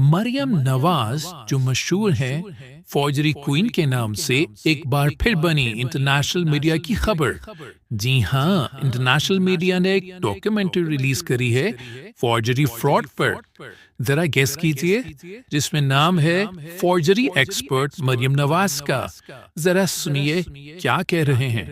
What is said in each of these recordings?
मरियम नवाज जो मशहूर हैं फॉर्जरी क्वीन के नाम से एक बार फिर बनी इंटरनेशनल मीडिया की खबर। जी हाँ, इंटरनेशनल मीडिया ने एक डॉक्यूमेंट्री रिलीज करी है फॉर्जरी फ्रॉड पर। जरा गेस कीजिए, जिसमें नाम है फॉर्जरी एक्सपर्ट मरियम नवाज का। जरा सुनिए क्या कह रहे हैं।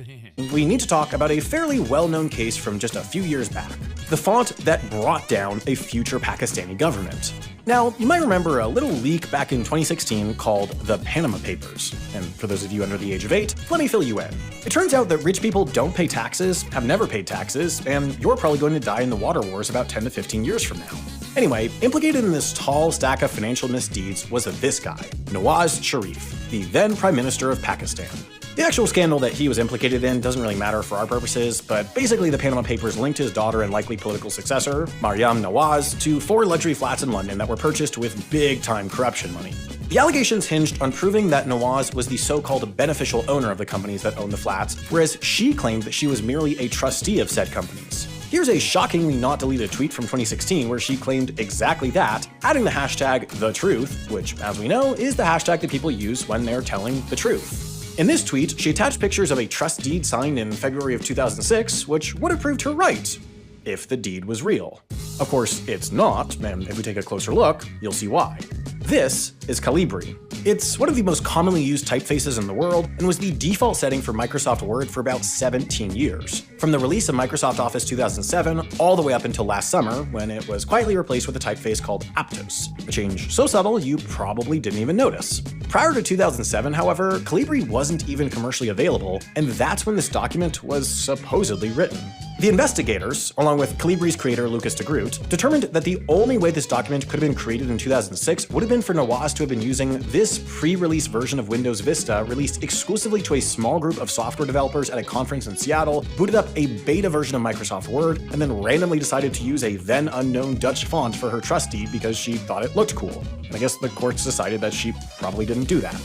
We need to talk about a fairly well-known case from just a few years back. The font that brought down a future Pakistani government. Now, you might remember a little leak back in 2016 called the Panama Papers. And for those of you under the age of 8, let me fill you in. It turns out that rich people don't pay taxes, have never paid taxes, and you're probably going to die in the water wars about 10 to 15 years from now. Anyway, implicated in this tall stack of financial misdeeds was this guy, Nawaz Sharif, the then Prime Minister of Pakistan. The actual scandal that he was implicated in doesn't really matter for our purposes, but basically the Panama Papers linked his daughter and likely political successor, Maryam Nawaz, to 4 luxury flats in London that were purchased with big-time corruption money. The allegations hinged on proving that Nawaz was the so-called beneficial owner of the companies that owned the flats, whereas she claimed that she was merely a trustee of said companies. Here's a shockingly not deleted tweet from 2016 where she claimed exactly that, adding the hashtag #TheTruth, which, as we know, is the hashtag that people use when they're telling the truth. In this tweet, she attached pictures of a trust deed signed in February of 2006, which would have proved her right, if the deed was real. Of course, it's not, and if we take a closer look, you'll see why. This is Calibri. It's one of the most commonly used typefaces in the world and was the default setting for Microsoft Word for about 17 years. From the release of Microsoft Office 2007 all the way up until last summer, when it was quietly replaced with a typeface called Aptos, a change so subtle you probably didn't even notice. Prior to 2007, however, Calibri wasn't even commercially available, and that's when this document was supposedly written. The investigators, along with Calibri's creator Lucas de Groot, determined that the only way this document could have been created in 2006 would have been for Nawaz to have been using this pre-release version of Windows Vista released exclusively to a small group of software developers at a conference in Seattle, booted up a beta version of Microsoft Word, and then randomly decided to use a then unknown Dutch font for her trust deed because she thought it looked cool. And I guess the courts decided that she probably didn't do that.